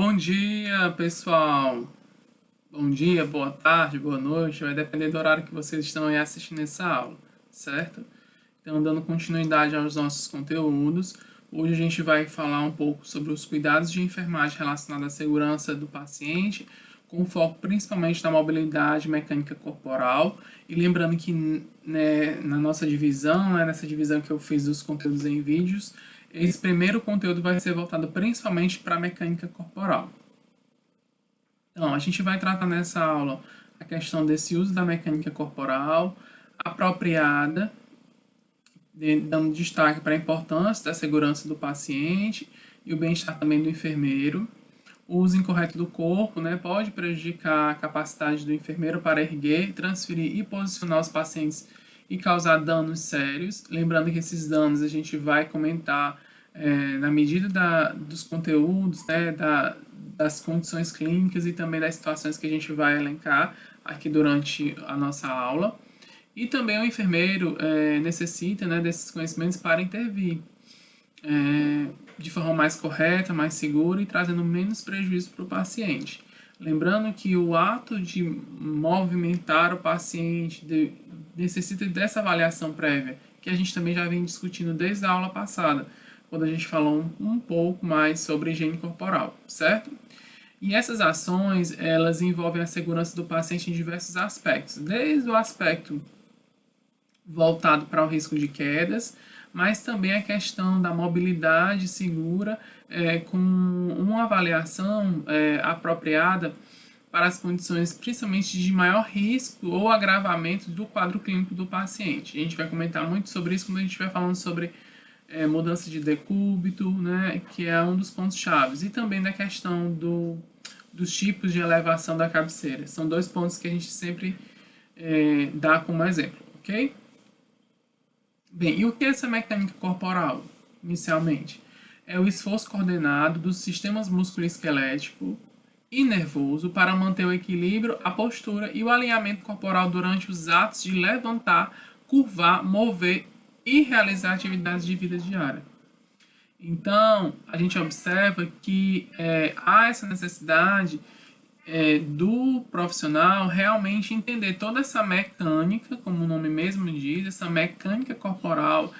Bom dia, pessoal. Bom dia, boa tarde, boa noite. Vai depender do horário que vocês estão aí assistindo essa aula, certo? Então, dando continuidade aos nossos conteúdos, hoje a gente vai falar um pouco sobre os cuidados de enfermagem relacionados à segurança do paciente, com foco principalmente na mobilidade mecânica corporal. E lembrando que na nossa divisão, nessa divisão que eu fiz dos conteúdos em vídeos, esse primeiro conteúdo vai ser voltado principalmente para a mecânica corporal. Então, a gente vai tratar nessa aula a questão desse uso da mecânica corporal apropriada, dando destaque para a importância da segurança do paciente e o bem-estar também do enfermeiro. O uso incorreto do corpo, pode prejudicar a capacidade do enfermeiro para erguer, transferir e posicionar os pacientes e causar danos sérios. Lembrando que esses danos a gente vai comentar na medida dos conteúdos, das condições clínicas e também das situações que a gente vai elencar aqui durante a nossa aula. E também o enfermeiro necessita desses conhecimentos para intervir de forma mais correta, mais segura e trazendo menos prejuízo para o paciente. Lembrando que o ato de movimentar o paciente necessita dessa avaliação prévia, que a gente também já vem discutindo desde a aula passada, quando a gente falou um pouco mais sobre higiene corporal, certo? E essas ações, elas envolvem a segurança do paciente em diversos aspectos, desde o aspecto voltado para o risco de quedas, mas também a questão da mobilidade segura com uma avaliação apropriada para as condições principalmente de maior risco ou agravamento do quadro clínico do paciente. A gente vai comentar muito sobre isso quando a gente estiver falando sobre mudança de decúbito, que é um dos pontos chaves, e também da questão dos tipos de elevação da cabeceira. São dois pontos que a gente sempre dá como exemplo, ok? Bem, e o que é essa mecânica corporal, inicialmente? É o esforço coordenado dos sistemas musculoesquelético e nervoso para manter o equilíbrio, a postura e o alinhamento corporal durante os atos de levantar, curvar, mover e realizar atividades de vida diária. Então, a gente observa que há essa necessidade do profissional realmente entender toda essa mecânica, como o nome mesmo diz, essa mecânica corporal,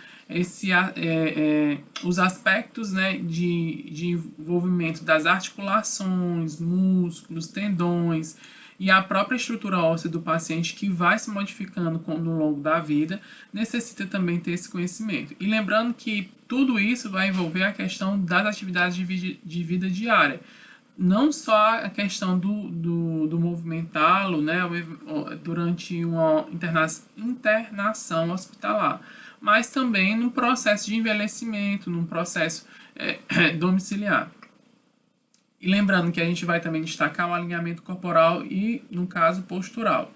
os aspectos de envolvimento das articulações, músculos, tendões e a própria estrutura óssea do paciente que vai se modificando no longo da vida, necessita também ter esse conhecimento. E lembrando que tudo isso vai envolver a questão das atividades de vida diária. Não só a questão do movimentá-lo durante uma internação hospitalar, mas também no processo de envelhecimento, num processo domiciliar. E lembrando que a gente vai também destacar o alinhamento corporal e, no caso, postural.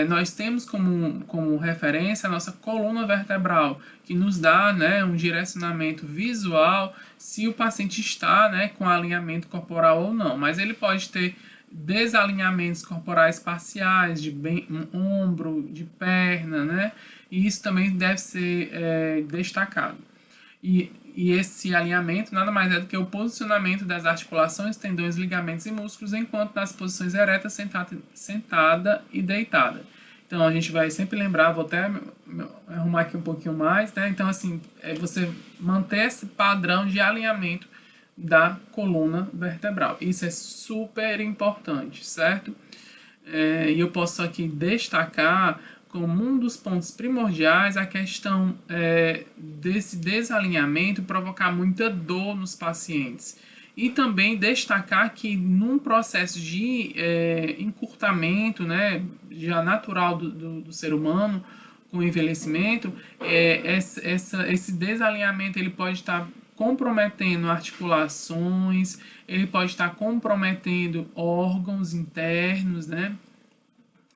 Nós temos como referência a nossa coluna vertebral, que nos dá um direcionamento visual se o paciente está com alinhamento corporal ou não. Mas ele pode ter desalinhamentos corporais parciais, de ombro, de perna, e isso também deve ser destacado. E esse alinhamento nada mais é do que o posicionamento das articulações, tendões, ligamentos e músculos enquanto nas posições eretas, sentada e deitada. Então, a gente vai sempre lembrar, vou até arrumar aqui um pouquinho mais, Então, assim, você manter esse padrão de alinhamento da coluna vertebral. Isso é super importante, certo? E eu posso aqui destacar como um dos pontos primordiais a questão desse desalinhamento provocar muita dor nos pacientes. E também destacar que num processo de encurtamento, já natural do ser humano, com o envelhecimento, esse desalinhamento ele pode estar comprometendo articulações, ele pode estar comprometendo órgãos internos,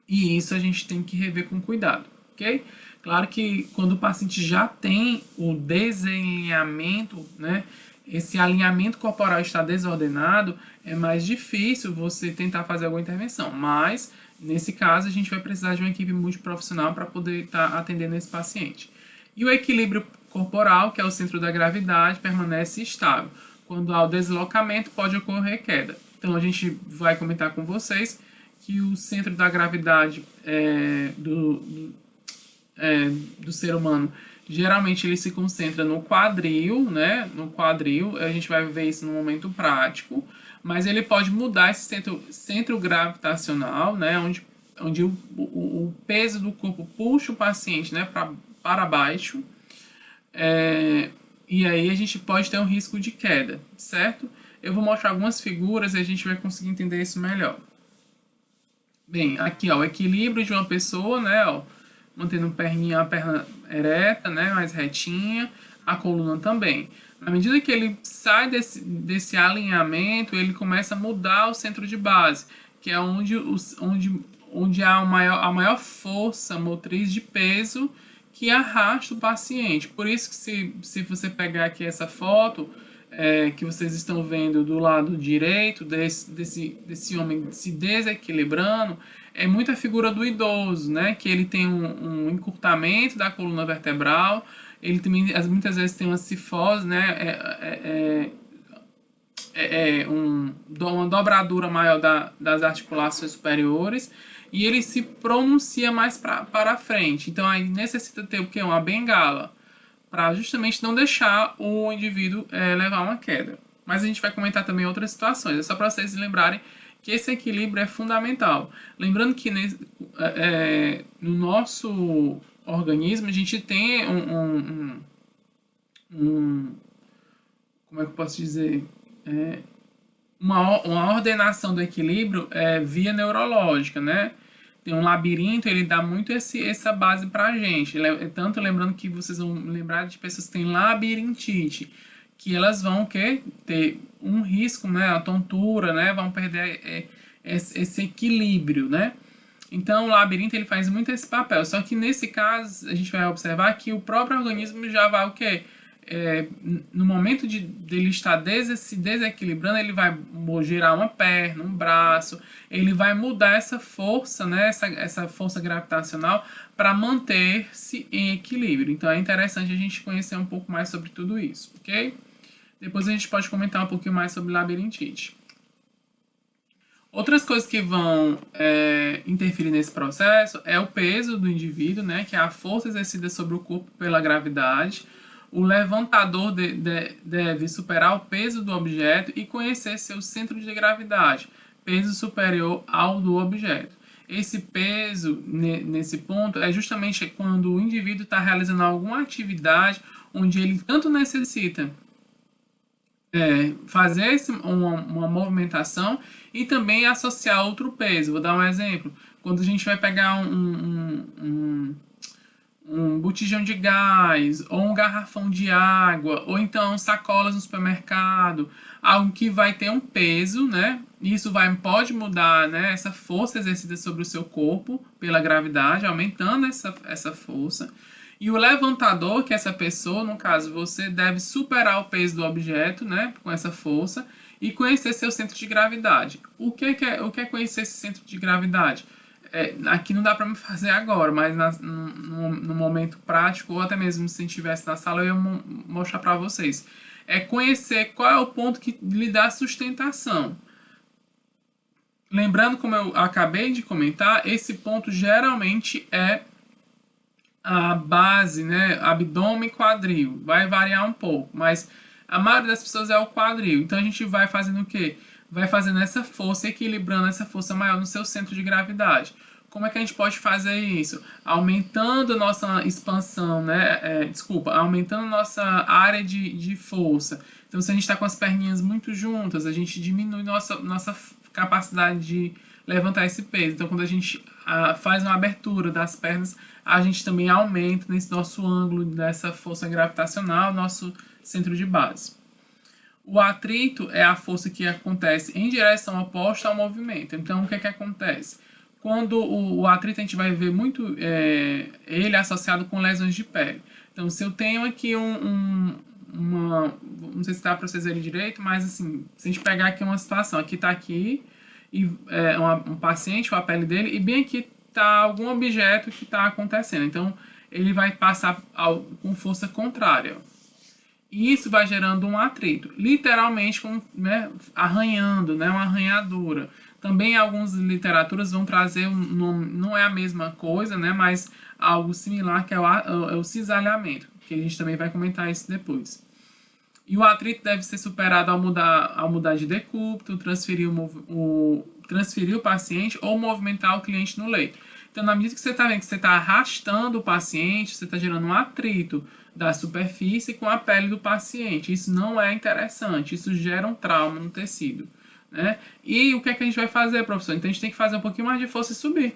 E isso a gente tem que rever com cuidado, ok? Claro que quando o paciente já tem o desalinhamento, esse alinhamento corporal está desordenado, é mais difícil você tentar fazer alguma intervenção. Mas, nesse caso, a gente vai precisar de uma equipe multiprofissional para poder estar atendendo esse paciente. E o equilíbrio corporal, que é o centro da gravidade, permanece estável. quando há o deslocamento, pode ocorrer queda. Então, a gente vai comentar com vocês que o centro da gravidade do ser humano, geralmente ele se concentra no quadril, né? No quadril, a gente vai ver isso no momento prático, mas ele pode mudar esse centro gravitacional, né? Onde o peso do corpo puxa o paciente, né? Para baixo. E aí a gente pode ter um risco de queda, certo? Eu vou mostrar algumas figuras e a gente vai conseguir entender isso melhor. Bem, aqui ó, o equilíbrio de uma pessoa, né? Ó, mantendo a perna ereta, né? Mais retinha, a coluna também. Na medida que ele sai desse alinhamento, ele começa a mudar o centro de base, que é onde há a maior força motriz de peso que arrasta o paciente. Por isso que se você pegar aqui essa foto, que vocês estão vendo do lado direito desse homem se desequilibrando, é muita figura do idoso, né? Que ele tem um encurtamento da coluna vertebral, ele também muitas vezes tem uma cifose, né? Uma dobradura maior das articulações superiores, e ele se pronuncia mais para frente. Então aí necessita ter o quê? Uma bengala, para justamente não deixar o indivíduo levar uma queda. Mas a gente vai comentar também outras situações, é só para vocês lembrarem que esse equilíbrio é fundamental. Lembrando que no nosso organismo a gente tem como é que eu posso dizer? Uma ordenação do equilíbrio via neurológica, né? Tem um labirinto, ele dá muito essa base pra gente. Tanto lembrando que vocês vão lembrar de pessoas que têm labirintite, que elas vão ter um risco, né? A tontura, né? Vão perder esse equilíbrio, né? Então, o labirinto ele faz muito esse papel. Só que nesse caso, a gente vai observar que o próprio organismo já vai o quê? No momento dele estar se desequilibrando, ele vai girar uma perna, um braço, ele vai mudar essa força, né, essa força gravitacional para manter-se em equilíbrio. Então é interessante a gente conhecer um pouco mais sobre tudo isso, ok? Depois a gente pode comentar um pouquinho mais sobre labirintite. Outras coisas que vão interferir nesse processo é o peso do indivíduo, né, que é a força exercida sobre o corpo pela gravidade. O levantador deve superar o peso do objeto e conhecer seu centro de gravidade, peso superior ao do objeto. Esse peso, nesse ponto, é justamente quando o indivíduo está realizando alguma atividade onde ele tanto necessita fazer uma movimentação e também associar outro peso. Vou dar um exemplo. Quando a gente vai pegar um botijão de gás, ou um garrafão de água, ou então sacolas no supermercado, algo que vai ter um peso, né? Isso pode mudar, né, essa força exercida sobre o seu corpo pela gravidade, aumentando essa força. E o levantador, que é essa pessoa, no caso, você deve superar o peso do objeto, né, com essa força, e conhecer seu centro de gravidade. O que é conhecer esse centro de gravidade? Aqui não dá para me fazer agora, mas no momento prático, ou até mesmo se a gente estivesse na sala, eu ia mostrar para vocês. É conhecer qual é o ponto que lhe dá sustentação. Lembrando, como eu acabei de comentar, esse ponto geralmente é a base, né? Abdômen e quadril. Vai variar um pouco, mas a maioria das pessoas é o quadril. Então a gente vai fazendo o quê? Vai fazendo essa força, equilibrando essa força maior no seu centro de gravidade. Como é que a gente pode fazer isso? Aumentando a nossa expansão, né? Aumentando a nossa área de força. Então, se a gente está com as perninhas muito juntas, a gente diminui nossa capacidade de levantar esse peso. Então, quando a gente faz uma abertura das pernas, a gente também aumenta nesse nosso ângulo dessa força gravitacional, nosso centro de base. O atrito é a força que acontece em direção oposta ao movimento. Então, o que acontece? Quando o atrito, a gente vai ver muito ele associado com lesões de pele. Então, se eu tenho aqui não sei se dá para vocês verem direito, mas assim, se a gente pegar aqui uma situação, aqui está aqui, e um paciente, a pele dele, e bem aqui está algum objeto que está acontecendo. Então, ele vai passar com força contrária. E isso vai gerando um atrito, literalmente, né, arranhando, né, uma arranhadura. Também algumas literaturas vão trazer um nome, não é a mesma coisa, né, mas algo similar, que é o cisalhamento, que a gente também vai comentar isso depois. E o atrito deve ser superado ao mudar de decúbito, transferir o paciente ou movimentar o cliente no leito. Então, na medida que você está vendo que você está arrastando o paciente, você está gerando um atrito da superfície com a pele do paciente. Isso não é interessante, isso gera um trauma no tecido. Né? E o que é que a gente vai fazer, professor? Então, a gente tem que fazer um pouquinho mais de força e subir.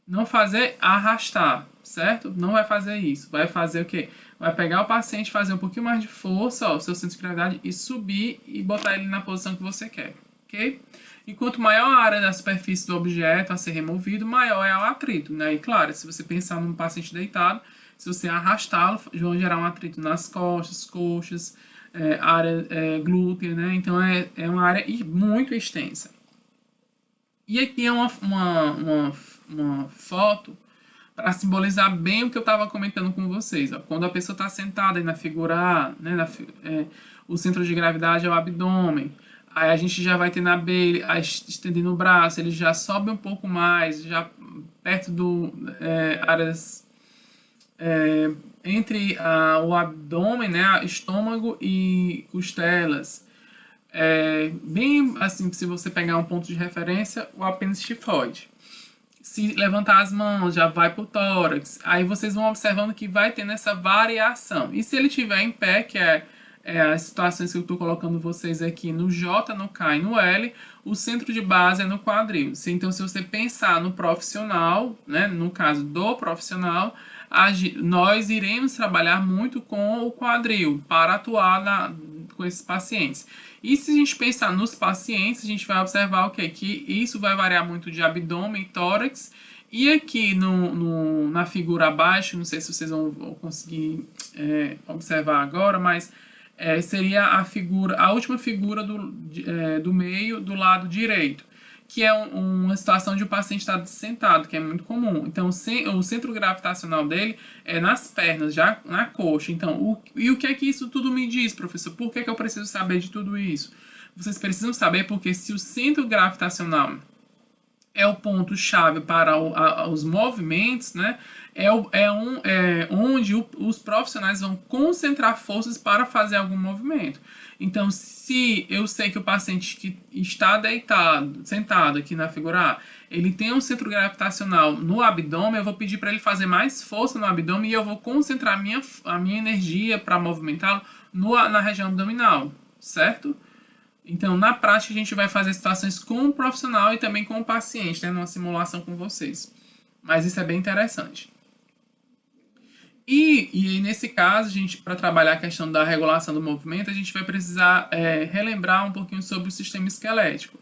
Não fazer arrastar, certo? Não vai fazer isso. Vai fazer o quê? Vai pegar o paciente, fazer um pouquinho mais de força, ó, o seu centro de gravidade, e subir e botar ele na posição que você quer, ok? E quanto maior a área da superfície do objeto a ser removido, maior é o atrito, né? E claro, se você pensar num paciente deitado, se você arrastá-lo, vão gerar um atrito nas costas, coxas, área glútea, né? Então é uma área muito extensa. E aqui é uma foto para simbolizar bem o que eu estava comentando com vocês. Ó. Quando a pessoa está sentada aí na figura A, né, o centro de gravidade é o abdômen. Aí a gente já vai ter na B, estendendo o braço, ele já sobe um pouco mais, já perto do áreas entre o abdômen, né, estômago e costelas. Bem assim, se você pegar um ponto de referência, o apêndice tifoide. Se levantar as mãos, já vai pro tórax. Aí vocês vão observando que vai tendo essa variação. E se ele estiver em pé, que é as situações que eu estou colocando vocês aqui no J, no K e no L, o centro de base é no quadril. Então, se você pensar no profissional, né, no caso do profissional, nós iremos trabalhar muito com o quadril para atuar com esses pacientes. E se a gente pensar nos pacientes, a gente vai observar o quê? Que isso vai variar muito de abdômen e tórax. E aqui na figura abaixo, não sei se vocês vão conseguir observar agora, mas seria a última figura do meio do lado direito, que é uma situação de o paciente estar sentado, que é muito comum. Então, o centro gravitacional dele é nas pernas, já na coxa. Então, o que é que isso tudo me diz, professor? Por que eu preciso saber de tudo isso? Vocês precisam saber porque se o centro gravitacional é o ponto-chave para os movimentos, né? Onde os profissionais vão concentrar forças para fazer algum movimento. Então, se eu sei que o paciente que está deitado, sentado aqui na figura A, ele tem um centro gravitacional no abdômen, eu vou pedir para ele fazer mais força no abdômen e eu vou concentrar a minha energia para movimentá-lo na região abdominal, certo? Então, na prática, a gente vai fazer situações com o profissional e também com o paciente, né, numa simulação com vocês. Mas isso é bem interessante. E nesse caso, a gente, para trabalhar a questão da regulação do movimento, a gente vai precisar relembrar um pouquinho sobre o sistema esquelético,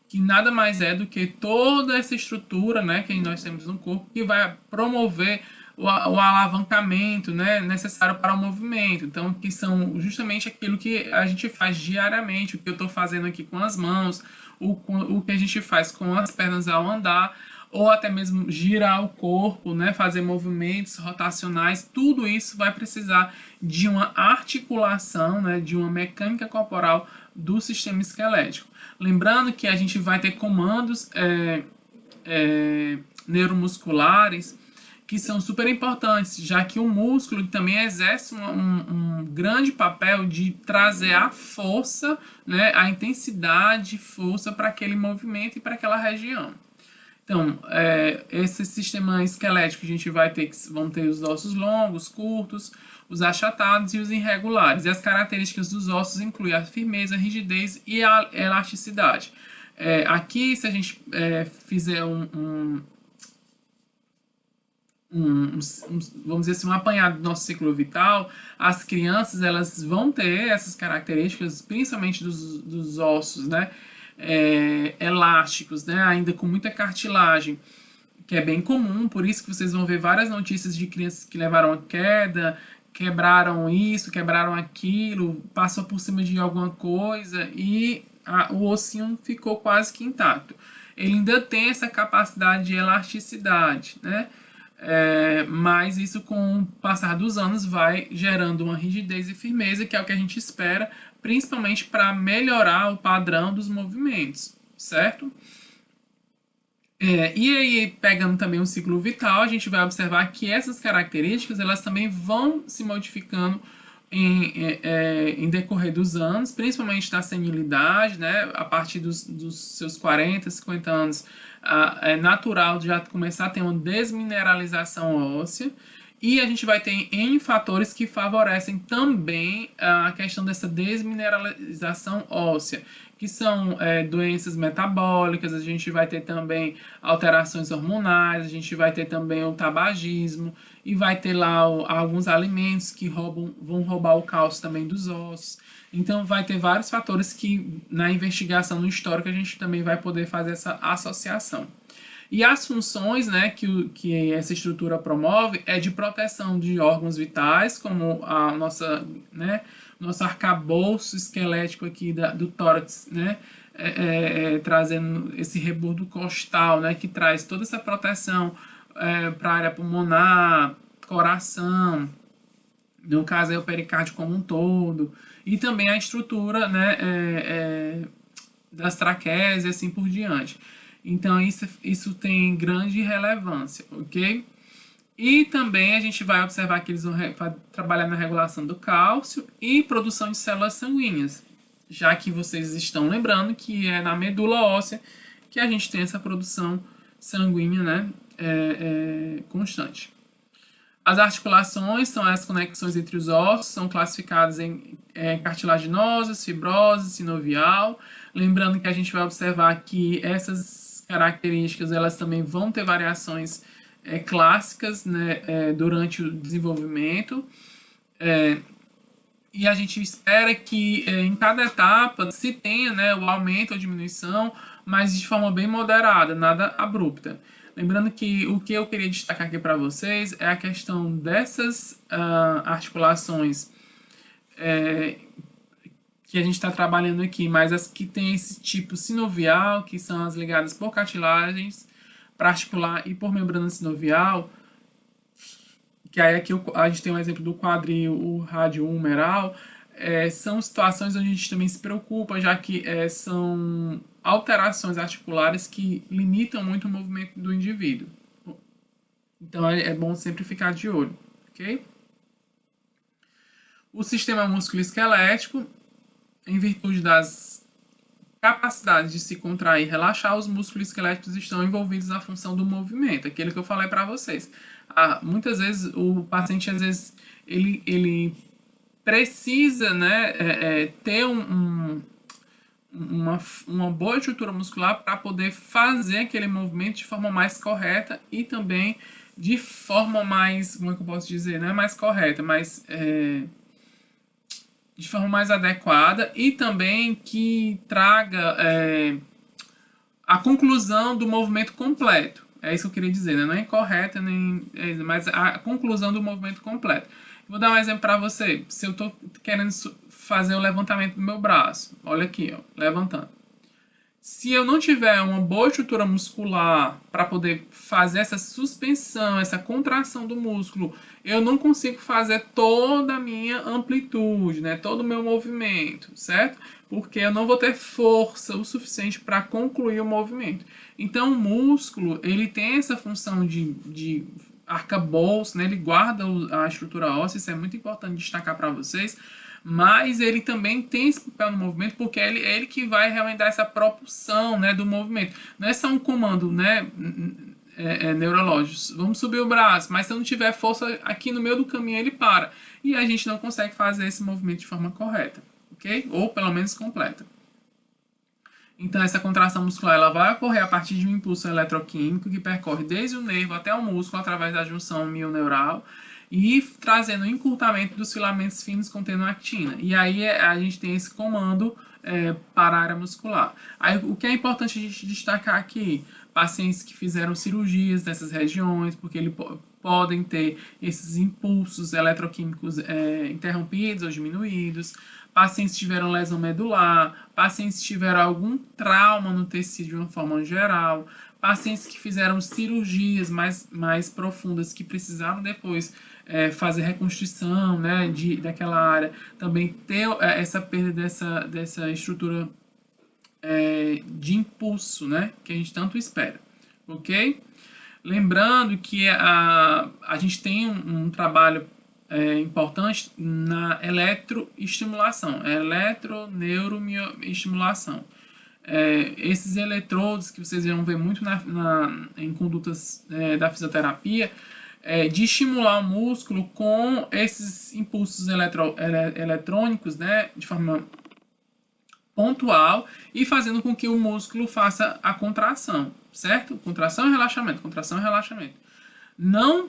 que nada mais é do que toda essa estrutura, né, que nós temos no corpo, que vai promover o alavancamento, né, necessário para o movimento. Então, que são justamente aquilo que a gente faz diariamente, o que eu estou fazendo aqui com as mãos, o que a gente faz com as pernas ao andar, ou até mesmo girar o corpo, né, fazer movimentos rotacionais, tudo isso vai precisar de uma articulação, né, de uma mecânica corporal do sistema esquelético. Lembrando que a gente vai ter comandos neuromusculares que são super importantes, já que o músculo também exerce um grande papel de trazer a força, né, a intensidade e força para aquele movimento e para aquela região. Então, esse sistema esquelético a gente vão ter os ossos longos, curtos, os achatados e os irregulares. E as características dos ossos incluem a firmeza, a rigidez e a elasticidade. Aqui, se a gente fizer vamos dizer assim, um apanhado do nosso ciclo vital, as crianças elas vão ter essas características, principalmente dos ossos, né? Elásticos, né? Ainda com muita cartilagem, que é bem comum, por isso que vocês vão ver várias notícias de crianças que levaram a queda, quebraram isso, quebraram aquilo, passou por cima de alguma coisa e o ossinho ficou quase que intacto. Ele ainda tem essa capacidade de elasticidade, né? mas isso com o passar dos anos vai gerando uma rigidez e firmeza, que é o que a gente espera, principalmente para melhorar o padrão dos movimentos, certo? E aí, pegando também o ciclo vital, a gente vai observar que essas características elas também vão se modificando em decorrer dos anos, principalmente da senilidade, né? A partir dos seus 40, 50 anos, é natural de já começar a ter uma desmineralização óssea. E a gente vai ter N fatores que favorecem também a questão dessa desmineralização óssea, que são doenças metabólicas, a gente vai ter também alterações hormonais, a gente vai ter também o tabagismo, e vai ter lá alguns alimentos que vão roubar o cálcio também dos ossos. Então, vai ter vários fatores que, na investigação no histórico, a gente também vai poder fazer essa associação. E as funções, né, que essa estrutura promove é de proteção de órgãos vitais, como a nossa, né, nosso arcabouço esquelético aqui do tórax, né, trazendo esse rebordo costal, né, que traz toda essa proteção para a área pulmonar, coração, no caso é o pericárdio como um todo, e também a estrutura, né, das traqueias e assim por diante. Então, isso tem grande relevância, ok? E também a gente vai observar que eles vão trabalhar na regulação do cálcio e produção de células sanguíneas, já que vocês estão lembrando que é na medula óssea que a gente tem essa produção sanguínea, né, constante. As articulações são as conexões entre os ossos, são classificadas em cartilaginosas, fibrosas, sinovial. Lembrando que a gente vai observar que essas características elas também vão ter variações clássicas, né, durante o desenvolvimento. E a gente espera que em cada etapa se tenha, né, o aumento ou diminuição, mas de forma bem moderada, nada abrupta. Lembrando que o que eu queria destacar aqui para vocês é a questão dessas articulações que a gente está trabalhando aqui, mas as que tem esse tipo sinovial, que são as ligadas por cartilagens, para articular e por membrana sinovial, que aí aqui a gente tem um exemplo do quadril, o rádio humeral, são situações onde a gente também se preocupa, já que são alterações articulares que limitam muito o movimento do indivíduo. Então é bom sempre ficar de olho, ok? O sistema músculo-esquelético, em virtude das capacidades de se contrair e relaxar, os músculos esqueléticos estão envolvidos na função do movimento, aquele que eu falei para vocês. Muitas vezes o paciente, às vezes, ele precisa, né, ter uma boa estrutura muscular para poder fazer aquele movimento de forma mais correta e também de forma mais, como é que eu posso dizer, não é mais correta, mas de forma mais adequada e também que traga a conclusão do movimento completo. É isso que eu queria dizer, né? Não é incorreta, mas a conclusão do movimento completo. Vou dar um exemplo para você. Se eu estou querendo fazer o levantamento do meu braço, olha aqui, ó, levantando. Se eu não tiver uma boa estrutura muscular para poder fazer essa suspensão, essa contração do músculo, eu não consigo fazer toda a minha amplitude, né? Todo o meu movimento, certo? Porque eu não vou ter força o suficiente para concluir o movimento. Então, o músculo, ele tem essa função de arcabouço, né? Ele guarda a estrutura óssea, isso é muito importante destacar para vocês, mas ele também tem esse papel no movimento, porque é ele que vai realmente dar essa propulsão, né, do movimento. Não é só um comando, né, neurológico. Vamos subir o braço, mas se eu não tiver força aqui no meio do caminho, ele para. E a gente não consegue fazer esse movimento de forma correta, ok? Ou pelo menos completa. Então, essa contração muscular ela vai ocorrer a partir de um impulso eletroquímico que percorre desde o nervo até o músculo através da junção mioneural e trazendo encurtamento dos filamentos finos contendo actina. E aí a gente tem esse comando para a área muscular. Aí, o que é importante a gente destacar aqui? Pacientes que fizeram cirurgias nessas regiões, porque eles podem ter esses impulsos eletroquímicos interrompidos ou diminuídos. Pacientes que tiveram lesão medular, pacientes que tiveram algum trauma no tecido de uma forma geral, pacientes que fizeram cirurgias mais profundas, que precisaram depois fazer reconstrução, né, daquela área, também ter essa perda dessa estrutura de impulso, né, que a gente tanto espera, ok? Lembrando que a gente tem um trabalho importante na eletroestimulação, eletroneuroestimulação. Esses eletrodos que vocês vão ver muito em condutas da fisioterapia, de estimular o músculo com esses impulsos eletrônicos, né, de forma pontual e fazendo com que o músculo faça a contração, certo? Contração e relaxamento, contração e relaxamento. Não,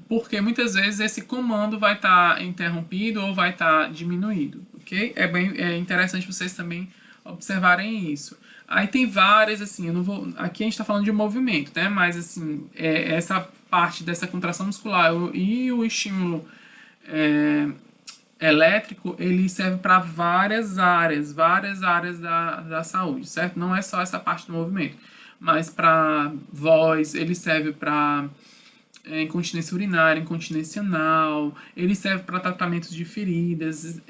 porque muitas vezes esse comando vai estar interrompido ou vai estar diminuído, ok? É interessante vocês também observarem isso. Aí tem várias, assim, eu não vou. Aqui a gente está falando de movimento, né? Mas assim, essa parte dessa contração muscular e o estímulo elétrico, ele serve para várias áreas da saúde, certo? Não é só essa parte do movimento, mas para voz, ele serve para incontinência urinária, incontinência anal, ele serve para tratamentos de feridas,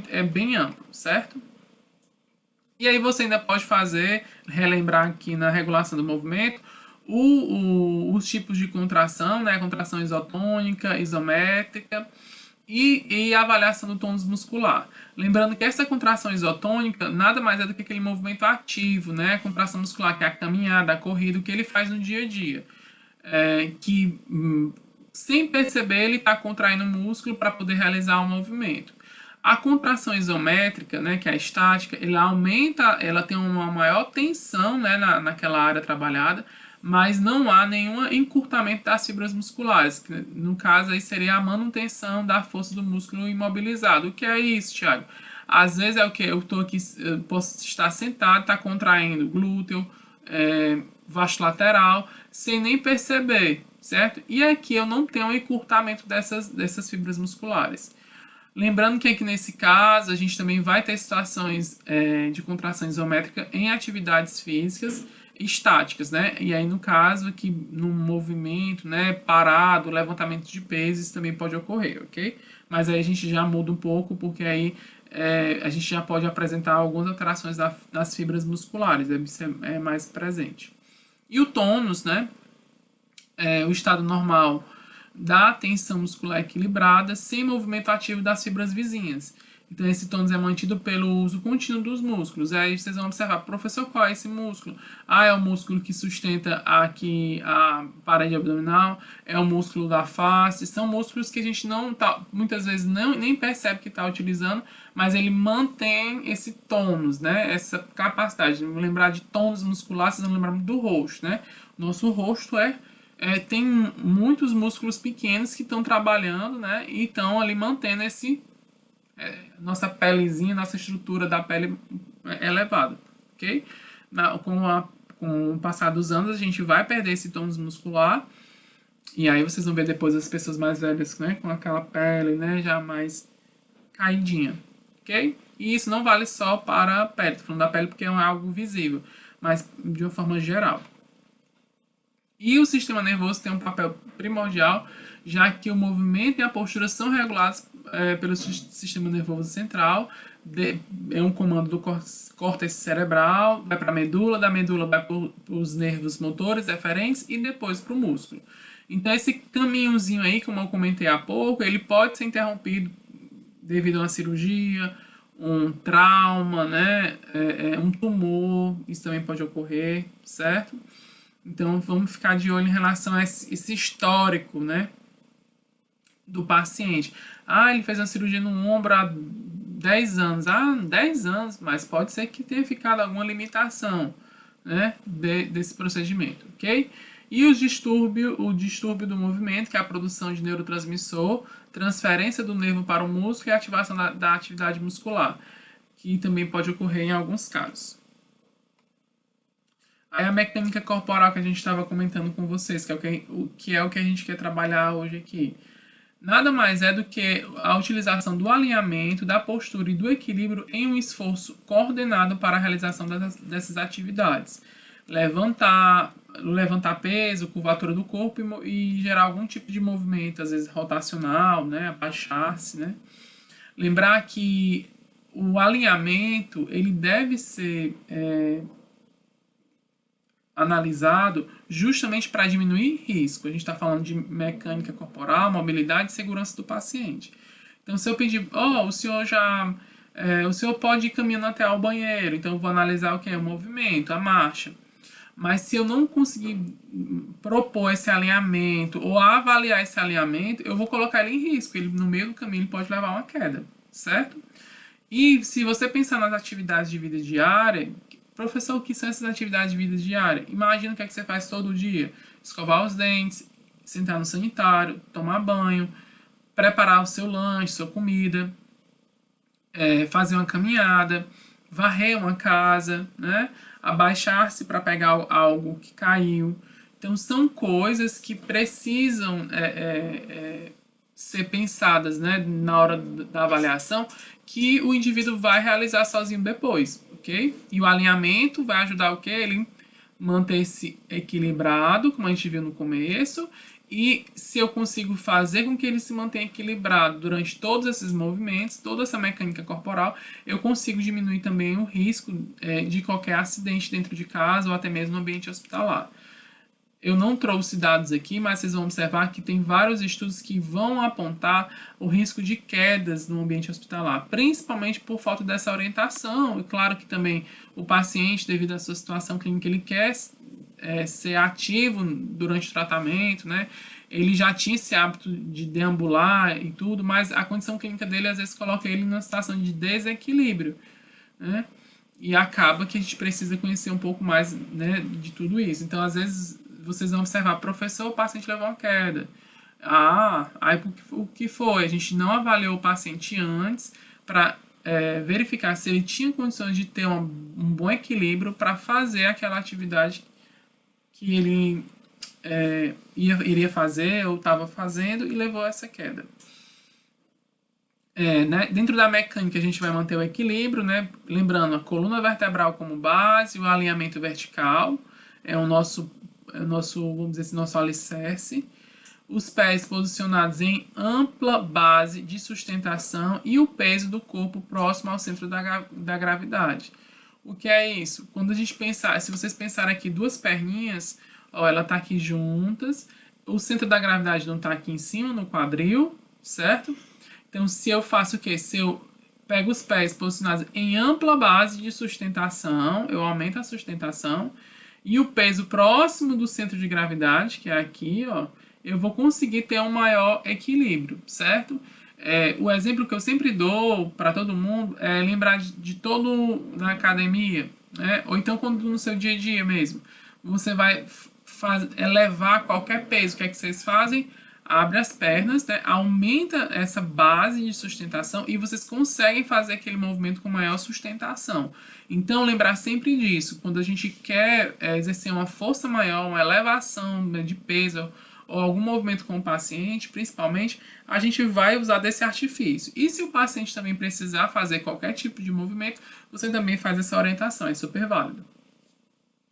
é bem amplo, certo? E aí você ainda pode relembrar aqui na regulação do movimento, os tipos de contração, né? Contração isotônica, isométrica e a avaliação do tônus muscular. Lembrando que essa contração isotônica nada mais é do que aquele movimento ativo, né? A contração muscular, que é a caminhada, a corrida, o que ele faz no dia a dia. Que sem perceber ele está contraindo o músculo para poder realizar o movimento. A contração isométrica, né, que é a estática, ela tem uma maior tensão, né, naquela área trabalhada, mas não há nenhum encurtamento das fibras musculares, que no caso aí seria a manutenção da força do músculo imobilizado. O que é isso, Thiago? Às vezes é o que eu estou aqui, eu posso estar sentado, está contraindo glúteo, vasto lateral, sem nem perceber, certo? E aqui eu não tenho um encurtamento dessas fibras musculares. Lembrando que aqui nesse caso a gente também vai ter situações de contração isométrica em atividades físicas estáticas, né? E aí no caso aqui no movimento, né, parado, levantamento de pesos também pode ocorrer, ok? Mas aí a gente já muda um pouco porque aí a gente já pode apresentar algumas alterações das fibras musculares, é mais presente. E o tônus, né? O estado normal da tensão muscular equilibrada sem movimento ativo das fibras vizinhas. Então, esse tônus é mantido pelo uso contínuo dos músculos. Aí vocês vão observar, professor, qual é esse músculo? É o músculo que sustenta aqui a parede abdominal, é o músculo da face. São músculos que a gente muitas vezes nem percebe que está utilizando, mas ele mantém esse tônus, né? Essa capacidade. Vamos lembrar de tônus muscular, vocês vão lembrar do rosto, né? Nosso rosto tem muitos músculos pequenos que estão trabalhando, né? E estão ali mantendo nossa pelezinha, nossa estrutura da pele elevada, ok? Com o passar dos anos, a gente vai perder esse tônus muscular. E aí vocês vão ver depois as pessoas mais velhas, né? Com aquela pele, né? Já mais caidinha, ok? E isso não vale só para a pele. Tô falando da pele porque é algo visível, mas de uma forma geral. E o sistema nervoso tem um papel primordial, já que o movimento e a postura são regulados pelo sistema nervoso central. É um comando do córtex cerebral, vai para a medula, da medula vai para os nervos motores deferentes e depois para o músculo. Então esse caminhozinho aí, como eu comentei há pouco, ele pode ser interrompido devido a uma cirurgia, um trauma, né? Um tumor, isso também pode ocorrer, certo? Então, vamos ficar de olho em relação a esse histórico, né, do paciente. Ele fez uma cirurgia no ombro há 10 anos. 10 anos, mas pode ser que tenha ficado alguma limitação, né, desse procedimento, ok? E o distúrbio do movimento, que é a produção de neurotransmissor, transferência do nervo para o músculo e ativação da atividade muscular, que também pode ocorrer em alguns casos. Aí a mecânica corporal que a gente estava comentando com vocês, que é o que a gente quer trabalhar hoje aqui. Nada mais é do que a utilização do alinhamento, da postura e do equilíbrio em um esforço coordenado para a realização dessas atividades. levantar peso, curvatura do corpo e gerar algum tipo de movimento, às vezes rotacional, né, abaixar-se, né. Lembrar que o alinhamento ele deve ser analisado justamente para diminuir risco. A gente está falando de mecânica corporal, mobilidade e segurança do paciente. Então, se eu pedir, o senhor pode ir caminhando até o banheiro, então eu vou analisar o que é o movimento, a marcha. Mas se eu não conseguir propor esse alinhamento ou avaliar esse alinhamento, eu vou colocar ele em risco. Ele, no meio do caminho, ele pode levar a uma queda, certo? E se você pensar nas atividades de vida diária, professor, o que são essas atividades de vida diária? Imagina o que é que você faz todo dia. Escovar os dentes, sentar no sanitário, tomar banho, preparar o seu lanche, sua comida, fazer uma caminhada, varrer uma casa, né? Abaixar-se para pegar algo que caiu. Então, são coisas que precisam ser pensadas, né, na hora da avaliação, que o indivíduo vai realizar sozinho depois, ok? E o alinhamento vai ajudar o quê? Ele manter-se equilibrado, como a gente viu no começo, e se eu consigo fazer com que ele se mantenha equilibrado durante todos esses movimentos, toda essa mecânica corporal, eu consigo diminuir também o risco de qualquer acidente dentro de casa ou até mesmo no ambiente hospitalar. Eu não trouxe dados aqui, mas vocês vão observar que tem vários estudos que vão apontar o risco de quedas no ambiente hospitalar, principalmente por falta dessa orientação. E claro que também o paciente, devido à sua situação clínica, ele quer ser ativo durante o tratamento, né? Ele já tinha esse hábito de deambular e tudo, mas a condição clínica dele às vezes coloca ele numa situação de desequilíbrio, né? E acaba que a gente precisa conhecer um pouco mais, né, de tudo isso. Então, às vezes, vocês vão observar, professor, o paciente levou uma queda. Aí o que foi? A gente não avaliou o paciente antes para verificar se ele tinha condições de ter um bom equilíbrio para fazer aquela atividade que ele iria fazer ou estava fazendo e levou a essa queda. Né? Dentro da mecânica a gente vai manter o equilíbrio, né? Lembrando a coluna vertebral como base, o alinhamento vertical é o nosso, vamos dizer assim, nosso alicerce, os pés posicionados em ampla base de sustentação e o peso do corpo próximo ao centro da gravidade. O que é isso? Quando a gente pensar, se vocês pensarem aqui duas perninhas, ó, ela está aqui juntas, o centro da gravidade não está aqui em cima no quadril, certo? Então, se eu faço o quê? Se eu pego os pés posicionados em ampla base de sustentação, eu aumento a sustentação, e o peso próximo do centro de gravidade, que é aqui, ó, eu vou conseguir ter um maior equilíbrio, certo? O exemplo que eu sempre dou para todo mundo é lembrar de todo na academia, né? Ou então quando no seu dia a dia mesmo, você vai levar qualquer peso, o que é que vocês fazem? Abre as pernas, né? Aumenta essa base de sustentação e vocês conseguem fazer aquele movimento com maior sustentação. Então, lembrar sempre disso. Quando a gente quer exercer uma força maior, uma elevação, né, de peso ou algum movimento com o paciente, principalmente, a gente vai usar desse artifício. E se o paciente também precisar fazer qualquer tipo de movimento, você também faz essa orientação, é super válido.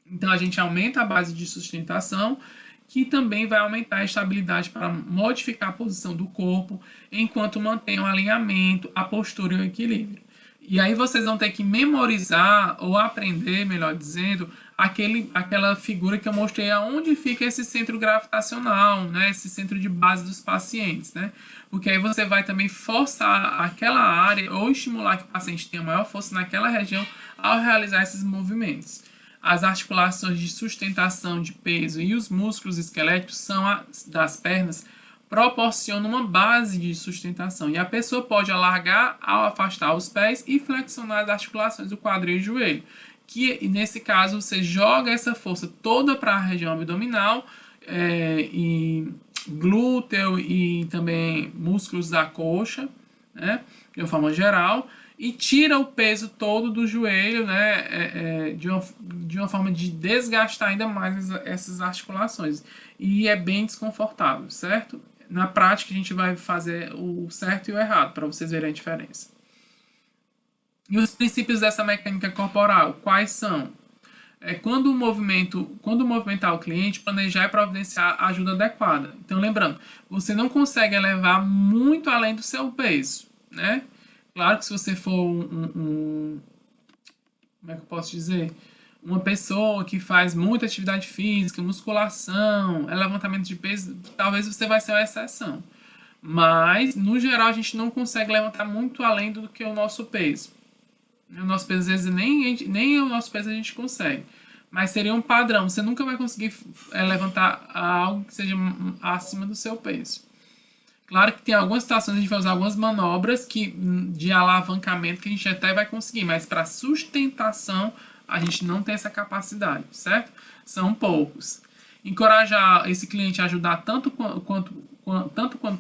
Então, a gente aumenta a base de sustentação, que também vai aumentar a estabilidade para modificar a posição do corpo, enquanto mantém o alinhamento, a postura e o equilíbrio. E aí vocês vão ter que memorizar ou aprender, melhor dizendo, aquela figura que eu mostrei aonde fica esse centro gravitacional, né? Esse centro de base dos pacientes, né? Porque aí você vai também forçar aquela área ou estimular que o paciente tenha maior força naquela região ao realizar esses movimentos. As articulações de sustentação de peso e os músculos esqueléticos das pernas proporcionam uma base de sustentação. E a pessoa pode alargar ao afastar os pés e flexionar as articulações do quadril e joelho. Que nesse caso você joga essa força toda para a região abdominal e glúteo e também músculos da coxa, né, de uma forma geral, e tira o peso todo do joelho, né, de uma forma de desgastar ainda mais essas articulações. E é bem desconfortável, certo? Na prática, a gente vai fazer o certo e o errado, para vocês verem a diferença. E os princípios dessa mecânica corporal, quais são? quando movimentar o cliente, planejar e providenciar a ajuda adequada. Então, lembrando, você não consegue elevar muito além do seu peso, né? Claro que se você for como é que eu posso dizer? Uma pessoa que faz muita atividade física, musculação, levantamento de peso, talvez você vai ser uma exceção. Mas, no geral, a gente não consegue levantar muito além do que o nosso peso. O nosso peso, às vezes, nem o nosso peso a gente consegue. Mas seria um padrão. Você nunca vai conseguir levantar algo que seja acima do seu peso. Claro que tem algumas situações a gente vai usar algumas manobras de alavancamento que a gente até vai conseguir, mas para sustentação a gente não tem essa capacidade, certo? São poucos. Encorajar esse cliente a ajudar tanto quanto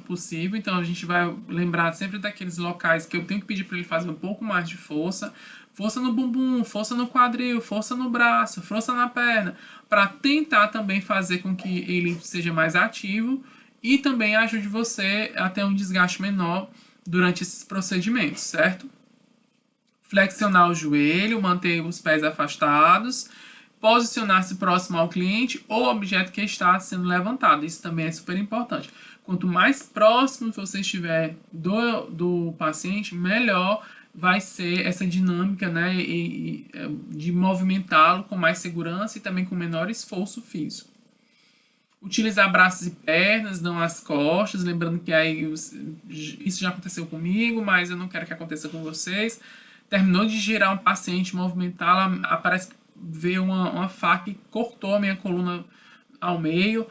possível, então a gente vai lembrar sempre daqueles locais que eu tenho que pedir para ele fazer um pouco mais de força. Força no bumbum, força no quadril, força no braço, força na perna, para tentar também fazer com que ele seja mais ativo e também ajude você a ter um desgaste menor durante esses procedimentos, certo? Flexionar o joelho, manter os pés afastados, posicionar-se próximo ao cliente ou objeto que está sendo levantado. Isso também é super importante. Quanto mais próximo você estiver do paciente, melhor vai ser essa dinâmica, né, de movimentá-lo com mais segurança e também com menor esforço físico. Utilizar braços e pernas, não as costas, lembrando que aí isso já aconteceu comigo, mas eu não quero que aconteça com vocês. Terminou de girar um paciente, movimentá-la, parece que veio uma faca e cortou a minha coluna ao meio.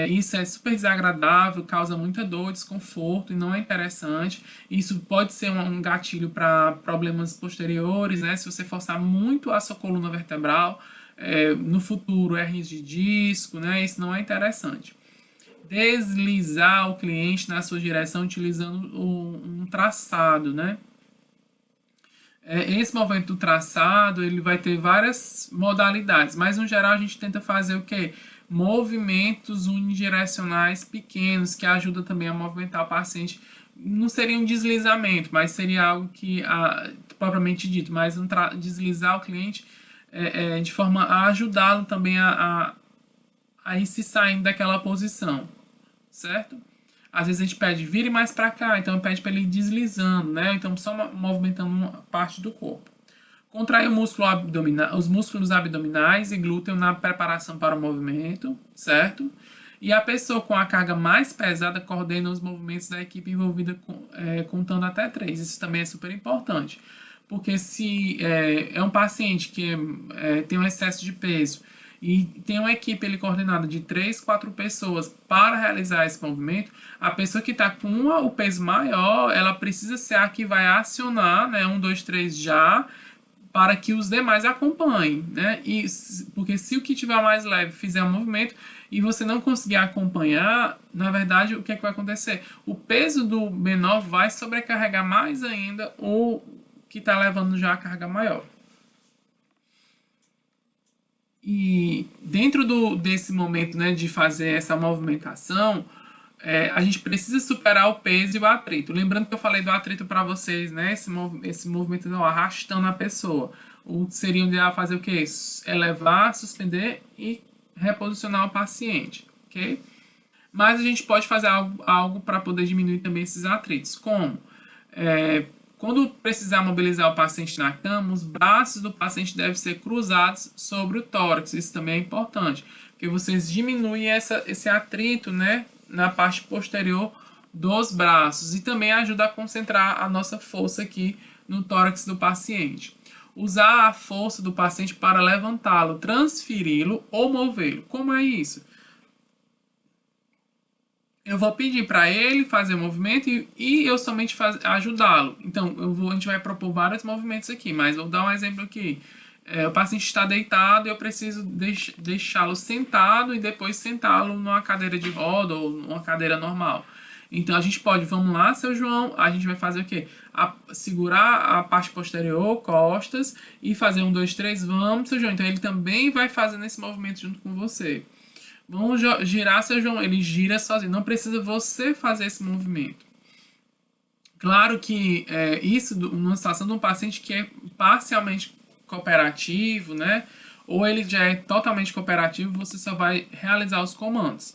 Isso é super desagradável, causa muita dor, desconforto e não é interessante. Isso pode ser um gatilho para problemas posteriores, né? Se você forçar muito a sua coluna vertebral, no futuro, hernias de disco, né? Isso não é interessante. Deslizar o cliente na sua direção utilizando um traçado, né? Esse movimento do traçado, ele vai ter várias modalidades, mas no geral a gente tenta fazer o quê? Movimentos unidirecionais pequenos, que ajudam também a movimentar o paciente. Não seria um deslizamento, mas seria algo que, propriamente dito, mas deslizar o cliente de forma a ajudá-lo também a ir se saindo daquela posição, certo? Às vezes a gente pede, vire mais para cá, então pede para ele ir deslizando, né? Então só movimentando uma parte do corpo. Contrai o músculo abdominal, os músculos abdominais e glúteo na preparação para o movimento, certo? E a pessoa com a carga mais pesada coordena os movimentos da equipe envolvida contando até 3. Isso também é super importante. Porque se é um paciente que tem um excesso de peso e tem uma equipe coordenada de 3, 4 pessoas para realizar esse movimento, a pessoa que está com o peso maior, ela precisa ser a que vai acionar, né, 1, 2, 3 já, para que os demais acompanhem, né? Porque se o que tiver mais leve fizer um movimento e você não conseguir acompanhar, na verdade, o que vai acontecer? O peso do menor vai sobrecarregar mais ainda o que está levando já a carga maior. E dentro desse momento, né, de fazer essa movimentação, a gente precisa superar o peso e o atrito. Lembrando que eu falei do atrito para vocês, né, esse movimento não, arrastando a pessoa. Seria o ideal fazer o quê? Elevar, suspender e reposicionar o paciente, ok? Mas a gente pode fazer algo para poder diminuir também esses atritos. Como? Quando precisar mobilizar o paciente na cama, os braços do paciente devem ser cruzados sobre o tórax. Isso também é importante, porque vocês diminuem esse atrito, né, na parte posterior dos braços e também ajuda a concentrar a nossa força aqui no tórax do paciente. Usar a força do paciente para levantá-lo, transferi-lo ou movê-lo. Como é isso? Eu vou pedir para ele fazer o movimento e eu somente ajudá-lo. Então, a gente vai propor vários movimentos aqui, mas vou dar um exemplo aqui. O paciente está deitado e eu preciso deixá-lo sentado e depois sentá-lo numa cadeira de roda ou numa cadeira normal. Então, a gente pode, vamos lá, seu João, a gente vai fazer o quê? Segurar a parte posterior, costas, e fazer 1, 2, 3, vamos, seu João. Então, ele também vai fazendo esse movimento junto com você. Vamos girar, seu João. Ele gira sozinho. Não precisa você fazer esse movimento. Claro que isso numa situação de um paciente que é parcialmente cooperativo, né? ou ele já é totalmente cooperativo, você só vai realizar os comandos.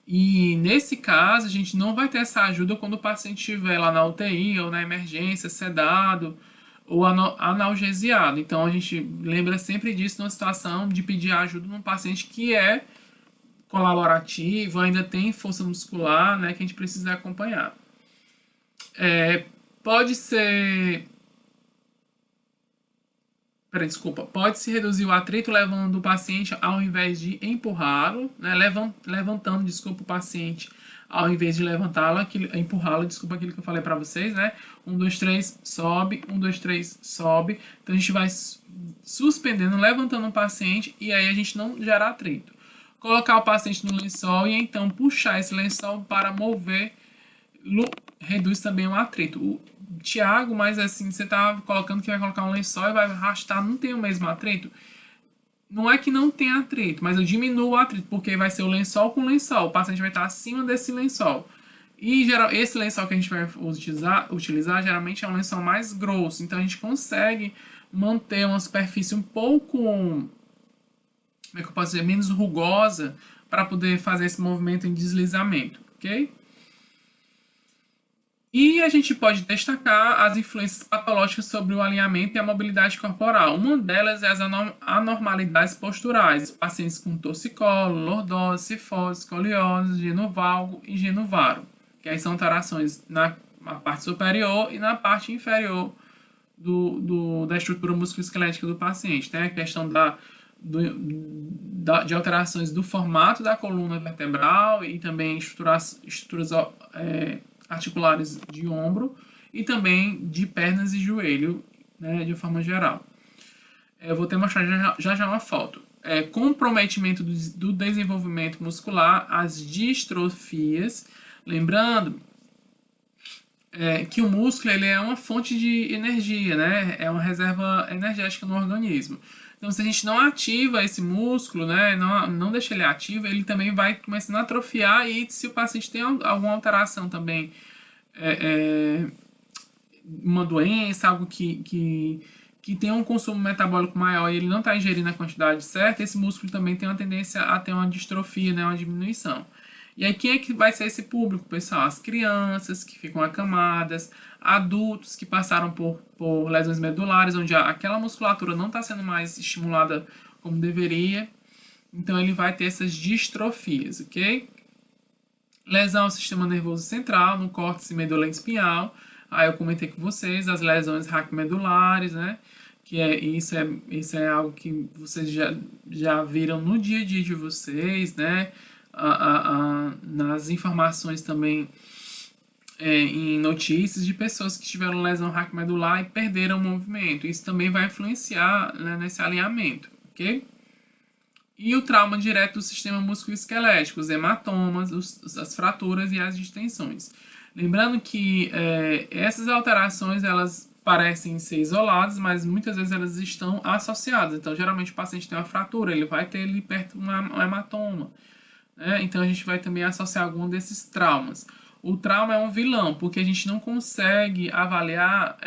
E nesse caso, a gente não vai ter essa ajuda quando o paciente estiver lá na UTI ou na emergência, sedado ou analgesiado. Então a gente lembra sempre disso numa situação de pedir ajuda num paciente que é colaborativo, ainda tem força muscular, né, que a gente precisa acompanhar. Pode ser. Desculpa. Pode-se reduzir o atrito levando o paciente ao invés de empurrá-lo, né? Levantando, desculpa, o paciente ao invés de levantá-lo, empurrá-lo, desculpa aquilo que eu falei para vocês, né? 1, 2, 3, sobe, 1, 2, 3, sobe. Então a gente vai suspendendo, levantando o paciente e aí a gente não gera atrito. Colocar o paciente no lençol e então puxar esse lençol para mover, reduz também o atrito. O Tiago, mas assim, você tá colocando que vai colocar um lençol e vai arrastar, não tem o mesmo atrito? Não é que não tem atrito, mas eu diminuo o atrito, porque vai ser o lençol com lençol, o paciente vai estar acima desse lençol. E esse lençol que a gente vai utilizar geralmente é um lençol mais grosso, então a gente consegue manter uma superfície um pouco, como é que eu posso dizer, menos rugosa para poder fazer esse movimento em deslizamento, ok? E a gente pode destacar as influências patológicas sobre o alinhamento e a mobilidade corporal. Uma delas é as anormalidades posturais, pacientes com torcicolo, lordose, cifose, escoliose, genovalgo e genovaro, que aí são alterações na parte superior e na parte inferior da estrutura musculoesquelética do paciente. Tem a questão de alterações do formato da coluna vertebral e também estruturas articulares de ombro e também de pernas e joelho, né, de forma geral. Eu vou te mostrar já uma foto. Comprometimento do desenvolvimento muscular, as distrofias. Lembrando que o músculo ele é uma fonte de energia, né? É uma reserva energética no organismo. Então, se a gente não ativa esse músculo, né, não deixa ele ativo, ele também vai começando a atrofiar e se o paciente tem alguma alteração também, uma doença, algo que tem um consumo metabólico maior e ele não está ingerindo a quantidade certa, esse músculo também tem uma tendência a ter uma distrofia, né, uma diminuição. E aí quem é que vai ser esse público, pessoal? As crianças que ficam acamadas, adultos que passaram por lesões medulares, onde aquela musculatura não está sendo mais estimulada como deveria. Então ele vai ter essas distrofias, ok? Lesão ao sistema nervoso central, no córtex medular espinhal. Aí eu comentei com vocês as lesões raquimedulares, né? Que isso é algo que vocês já viram no dia a dia de vocês, né? Nas informações também em notícias de pessoas que tiveram lesão raquimedular e perderam o movimento. Isso também vai influenciar, né, nesse alinhamento, ok? E o trauma direto do sistema musculoesquelético, os hematomas, as fraturas e as distensões. Lembrando que essas alterações, elas parecem ser isoladas, mas muitas vezes elas estão associadas. Então, geralmente o paciente tem uma fratura, ele vai ter ali perto um hematoma. Então a gente vai também associar algum desses traumas. O trauma é um vilão, porque a gente não consegue avaliar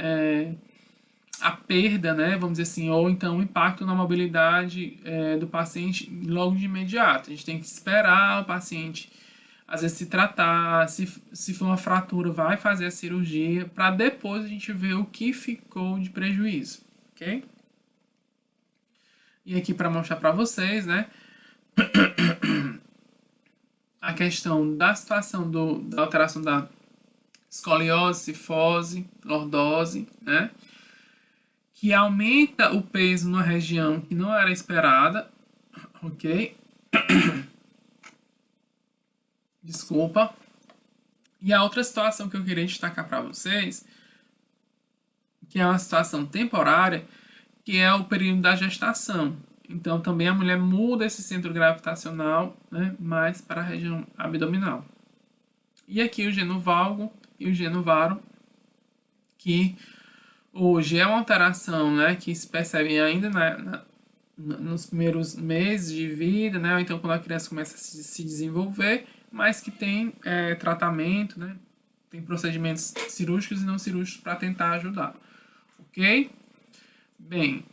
a perda, né, vamos dizer assim, ou então o impacto na mobilidade do paciente logo de imediato. A gente tem que esperar o paciente, às vezes, se tratar, se for uma fratura, vai fazer a cirurgia, para depois a gente ver o que ficou de prejuízo, ok? E aqui para mostrar para vocês, né, a questão da situação da alteração da escoliose, cifose, lordose, né? Que aumenta o peso numa região que não era esperada, ok? Desculpa. E a outra situação que eu queria destacar para vocês, que é uma situação temporária, que é o período da gestação. Então, também a mulher muda esse centro gravitacional, né, mais para a região abdominal. E aqui o genovalgo e o genovaro, que hoje é uma alteração, né, que se percebe ainda nos primeiros meses de vida, né, ou então quando a criança começa a se desenvolver, mas que tem tratamento, né, tem procedimentos cirúrgicos e não cirúrgicos para tentar ajudar. Ok? Bem...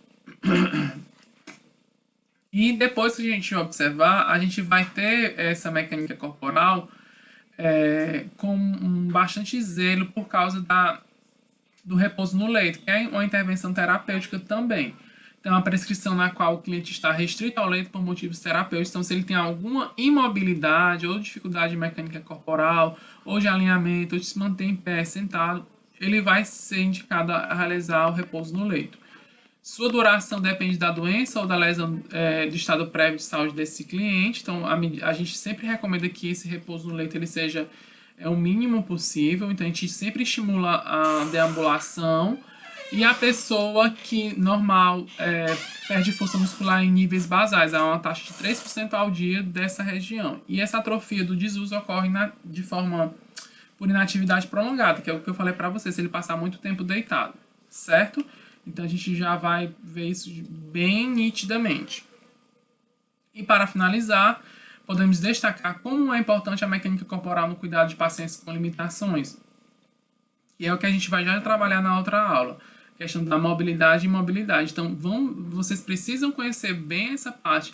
E depois que a gente observar, a gente vai ter essa mecânica corporal com bastante zelo por causa do repouso no leito, que é uma intervenção terapêutica também. Então, a prescrição na qual o cliente está restrito ao leito por motivos terapêuticos. Então, se ele tem alguma imobilidade ou dificuldade de mecânica corporal, ou de alinhamento, ou de se manter em pé, sentado, ele vai ser indicado a realizar o repouso no leito. Sua duração depende da doença ou da lesão de estado prévio de saúde desse cliente. Então, a gente sempre recomenda que esse repouso no leito ele seja o mínimo possível. Então, a gente sempre estimula a deambulação. E a pessoa que normal perde força muscular em níveis basais, há uma taxa de 3% ao dia dessa região. E essa atrofia do desuso ocorre de forma por inatividade prolongada, que é o que eu falei para você, se ele passar muito tempo deitado, certo? Então a gente já vai ver isso bem nitidamente. E para finalizar, podemos destacar como é importante a mecânica corporal no cuidado de pacientes com limitações. E é o que a gente vai já trabalhar na outra aula, questão da mobilidade e imobilidade. Então, vocês precisam conhecer bem essa parte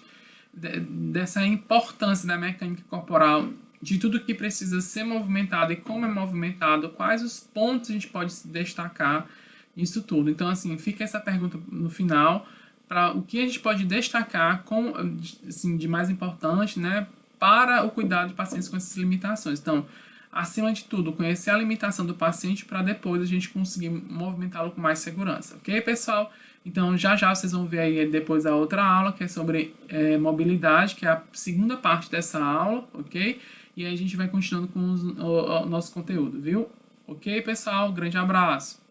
dessa importância da mecânica corporal, de tudo que precisa ser movimentado e como é movimentado, quais os pontos a gente pode se destacar nisso tudo. Então, assim, fica essa pergunta no final, para o que a gente pode destacar assim, de mais importante, né, para o cuidado de pacientes com essas limitações. Então, acima de tudo, conhecer a limitação do paciente para depois a gente conseguir movimentá-lo com mais segurança. Ok, pessoal? Então, já vocês vão ver aí depois a outra aula, que é sobre mobilidade, que é a segunda parte dessa aula, ok? E aí a gente vai continuando com o nosso conteúdo, viu? Ok, pessoal? Grande abraço!